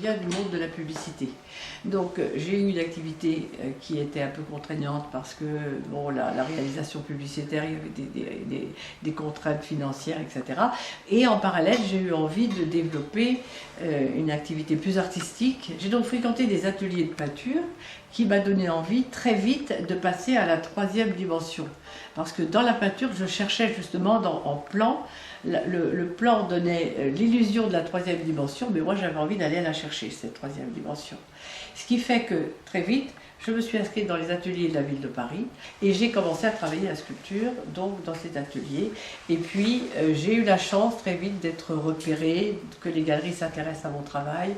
viens du monde de la publicité. Donc j'ai eu une activité qui était un peu contraignante parce que bon, la réalisation publicitaire, il y avait des contraintes financières, etc. Et en parallèle, j'ai eu envie de développer une activité plus artistique. J'ai donc fréquenté des ateliers de peinture qui m'a donné envie très vite de passer à la 3e dimension. Parce que dans la peinture, je cherchais justement en plan, le plan donnait l'illusion de la 3e dimension, mais moi j'avais envie d'aller la chercher, cette 3e dimension. Ce qui fait que très vite, je me suis inscrite dans les ateliers de la ville de Paris et j'ai commencé à travailler la sculpture, donc dans ces ateliers. Et puis j'ai eu la chance très vite d'être repérée, que les galeries s'intéressent à mon travail,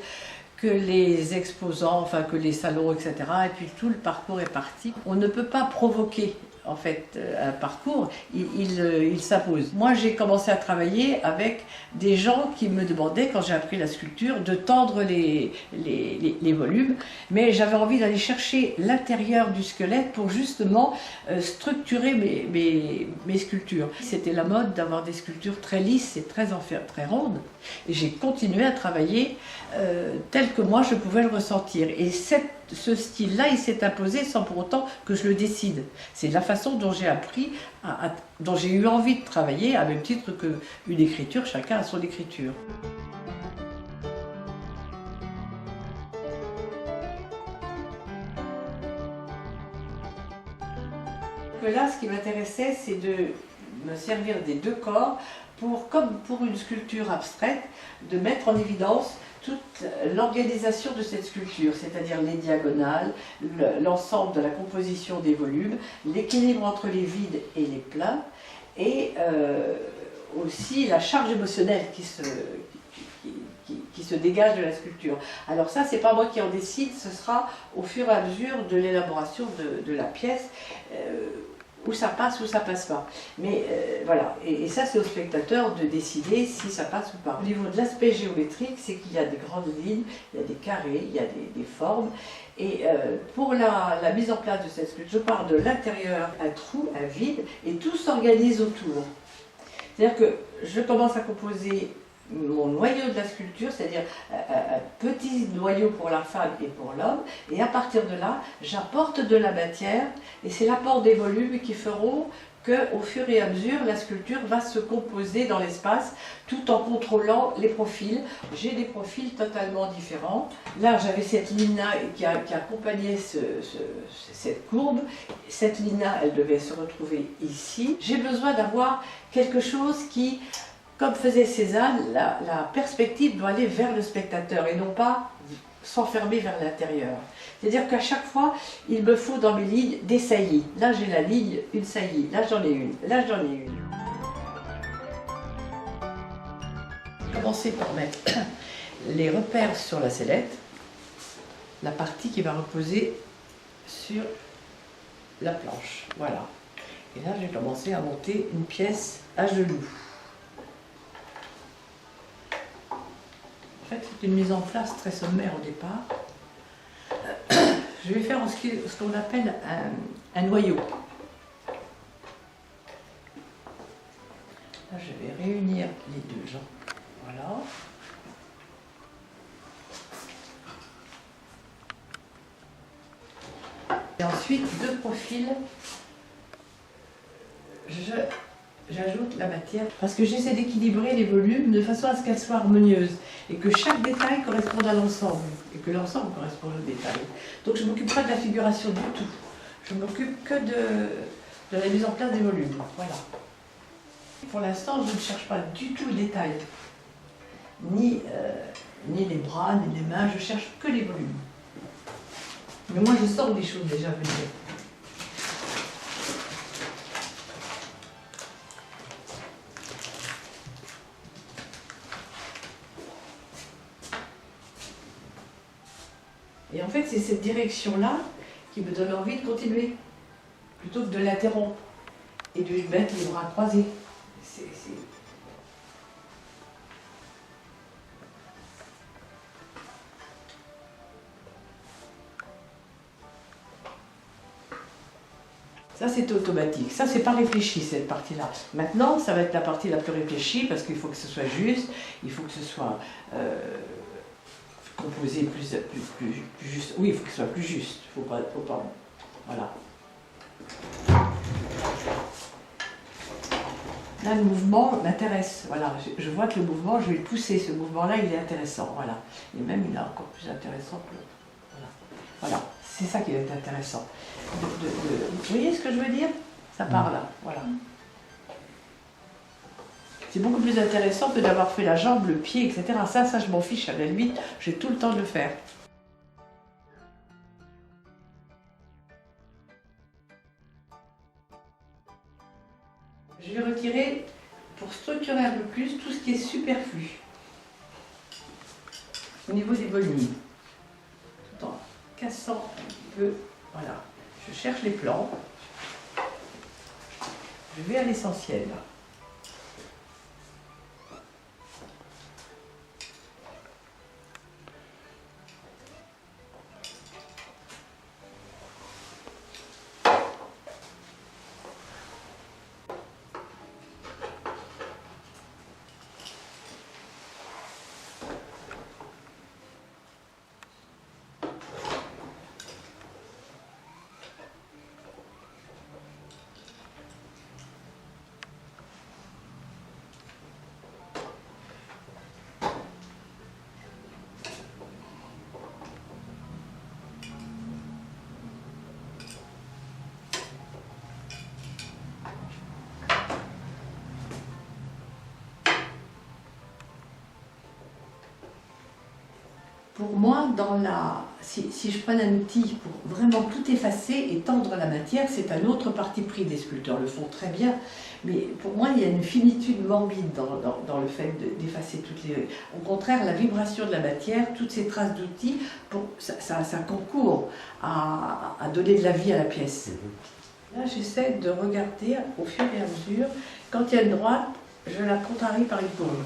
que les exposants, enfin que les salons, etc. Et puis tout le parcours est parti. On ne peut pas provoquer en fait un parcours, il s'impose. Moi j'ai commencé à travailler avec des gens qui me demandaient, quand j'ai appris la sculpture, de tendre les volumes, mais j'avais envie d'aller chercher l'intérieur du squelette pour justement structurer mes sculptures. C'était la mode d'avoir des sculptures très lisses et très rondes, et j'ai continué à travailler tel que moi je pouvais le ressentir. Et ce style-là, il s'est imposé sans pour autant que je le décide. C'est la façon dont j'ai appris, dont j'ai eu envie de travailler, à même titre qu'une écriture, chacun a son écriture. Là, ce qui m'intéressait, c'est de me servir des deux corps comme pour une sculpture abstraite, de mettre en évidence toute l'organisation de cette sculpture, c'est-à-dire les diagonales, l'ensemble de la composition des volumes, l'équilibre entre les vides et les pleins, et aussi la charge émotionnelle qui se dégage de la sculpture. Alors ça, c'est pas moi qui en décide, ce sera au fur et à mesure de l'élaboration de la pièce, où ça passe ou ça passe pas. Mais voilà, et ça c'est au spectateur de décider si ça passe ou pas. Au niveau de l'aspect géométrique, c'est qu'il y a des grandes lignes, il y a des carrés, il y a des formes. Et pour la mise en place de cette sculpture, je pars de l'intérieur, un trou, un vide, et tout s'organise autour. C'est-à-dire que je commence à composer mon noyau de la sculpture, c'est-à-dire un petit noyau pour la femme et pour l'homme, et à partir de là, j'apporte de la matière, et c'est l'apport des volumes qui feront qu'au fur et à mesure, la sculpture va se composer dans l'espace, tout en contrôlant les profils. J'ai des profils totalement différents. Là, j'avais cette ligne-là qui accompagnait cette courbe. Cette ligne-là, elle devait se retrouver ici. J'ai besoin d'avoir quelque chose qui, comme faisait Cézanne, la perspective doit aller vers le spectateur et non pas s'enfermer vers l'intérieur. C'est-à-dire qu'à chaque fois, il me faut dans mes lignes des saillies. Là, j'ai la ligne, une saillie. Là, j'en ai une. Là, j'en ai une. Commencer par mettre les repères sur la sellette, la partie qui va reposer sur la planche. Voilà. Et là, j'ai commencé à monter une pièce à genoux. En fait, c'est une mise en place très sommaire au départ. Je vais faire ce qu'on appelle un noyau. Là, je vais réunir les deux gens. Voilà. Et ensuite, deux profils. J'ajoute la matière parce que j'essaie d'équilibrer les volumes de façon à ce qu'elles soient harmonieuses et que chaque détail corresponde à l'ensemble et que l'ensemble corresponde au détail. Donc je ne m'occupe pas de la figuration du tout. Je m'occupe que de la mise en place des volumes. Voilà. Pour l'instant, je ne cherche pas du tout le détail. Ni les bras, ni les mains, je cherche que les volumes. Mais moi, je sens des choses déjà venues. Et en fait, c'est cette direction-là qui me donne envie de continuer, plutôt que de l'interrompre et de lui mettre les bras croisés. Ça, c'est automatique. Ça, c'est pas réfléchi, cette partie-là. Maintenant, ça va être la partie la plus réfléchie, parce qu'il faut que ce soit juste, il faut que ce soit composé plus juste. Oui, il faut que ce soit plus juste. Faut pas. Voilà. Là, le mouvement m'intéresse. Voilà, je vois que le mouvement, je vais le pousser. Ce mouvement-là, il est intéressant. Voilà. Et même, il est encore plus intéressant que l'autre. Voilà. Voilà. C'est ça qui est intéressant. Vous voyez ce que je veux dire? Ça part là. Voilà. C'est beaucoup plus intéressant que d'avoir fait la jambe, le pied, etc. Ça, je m'en fiche. À la limite, j'ai tout le temps de le faire. Je vais retirer, pour structurer un peu plus, tout ce qui est superflu. Au niveau des volumes. Tout en cassant un peu. Voilà. Je cherche les plans. Je vais à l'essentiel. Pour moi, si je prends un outil pour vraiment tout effacer et tendre la matière, c'est un autre parti pris. Des sculpteurs le font très bien, mais pour moi, il y a une finitude morbide dans le fait d'effacer toutes les... Au contraire, la vibration de la matière, toutes ces traces d'outils, ça concourt à donner de la vie à la pièce. Là, j'essaie de regarder au fur et à mesure. Quand il y a une droite, je la contrarie par une courbe,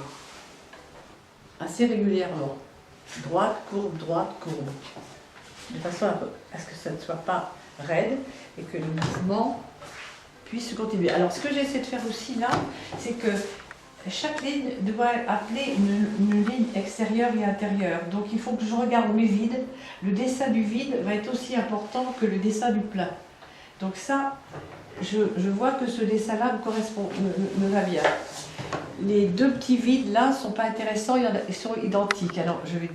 assez régulièrement. Droite, courbe, de façon à ce que ça ne soit pas raide et que le mouvement puisse continuer. Alors ce que j'essaie de faire aussi là, c'est que chaque ligne doit appeler une ligne extérieure et intérieure. Donc il faut que je regarde mes vides. Le dessin du vide va être aussi important que le dessin du plein. Donc ça, je vois que ce dessin-là me va bien. Les deux petits vides là ne sont pas intéressants, ils sont identiques. Alors je vais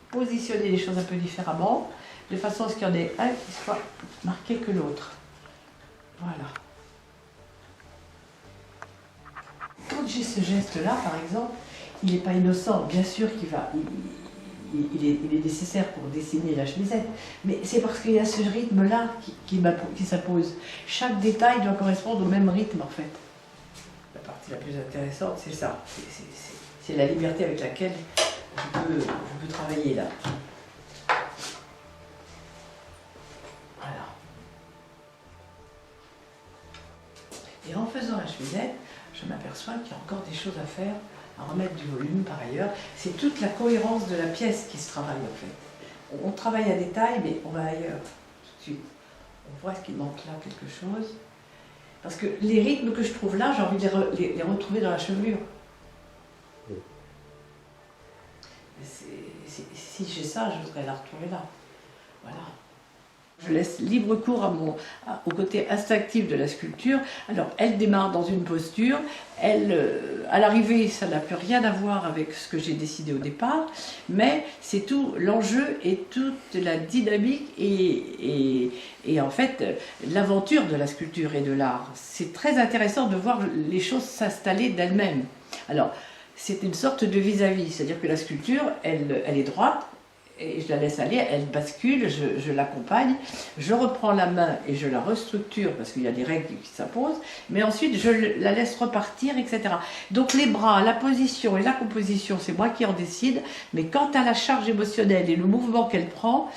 positionner les choses un peu différemment, de façon à ce qu'il y en ait un qui soit marqué que l'autre. Voilà. Quand j'ai ce geste-là, par exemple, il n'est pas innocent. Bien sûr il est nécessaire pour dessiner la chemisette, mais c'est parce qu'il y a ce rythme-là qui s'impose. Chaque détail doit correspondre au même rythme en fait. La partie la plus intéressante, c'est ça. C'est la liberté avec laquelle je peux travailler là. Voilà. Et en faisant la chemisette, je m'aperçois qu'il y a encore des choses à faire, à remettre du volume par ailleurs. C'est toute la cohérence de la pièce qui se travaille en fait. On travaille à détail, mais on va ailleurs tout de suite. On voit ce qu'il manque là, quelque chose. Parce que les rythmes que je trouve là, j'ai envie de les retrouver dans la chevelure. Oui. Si j'ai ça, je voudrais la retrouver là. Voilà. Je laisse libre cours au côté instinctif de la sculpture. Alors, elle démarre dans une posture. À l'arrivée, ça n'a plus rien à voir avec ce que j'ai décidé au départ, mais c'est tout l'enjeu et toute la dynamique et en fait l'aventure de la sculpture et de l'art. C'est très intéressant de voir les choses s'installer d'elles-mêmes. Alors, c'est une sorte de vis-à-vis, c'est-à-dire que la sculpture, elle est droite, et je la laisse aller, elle bascule, je l'accompagne, je reprends la main et je la restructure parce qu'il y a des règles qui s'imposent, mais ensuite je la laisse repartir, etc. Donc les bras, la position et la composition, c'est moi qui en décide, mais quant à la charge émotionnelle et le mouvement qu'elle prend,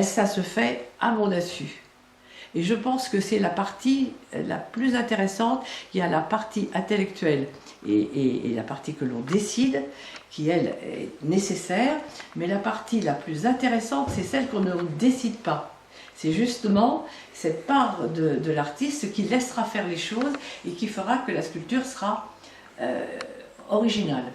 ça se fait à mon insu. Et je pense que c'est la partie la plus intéressante. Il y a la partie intellectuelle et la partie que l'on décide, qui elle est nécessaire, mais la partie la plus intéressante, c'est celle qu'on ne décide pas. C'est justement cette part de l'artiste qui laissera faire les choses et qui fera que la sculpture sera originale.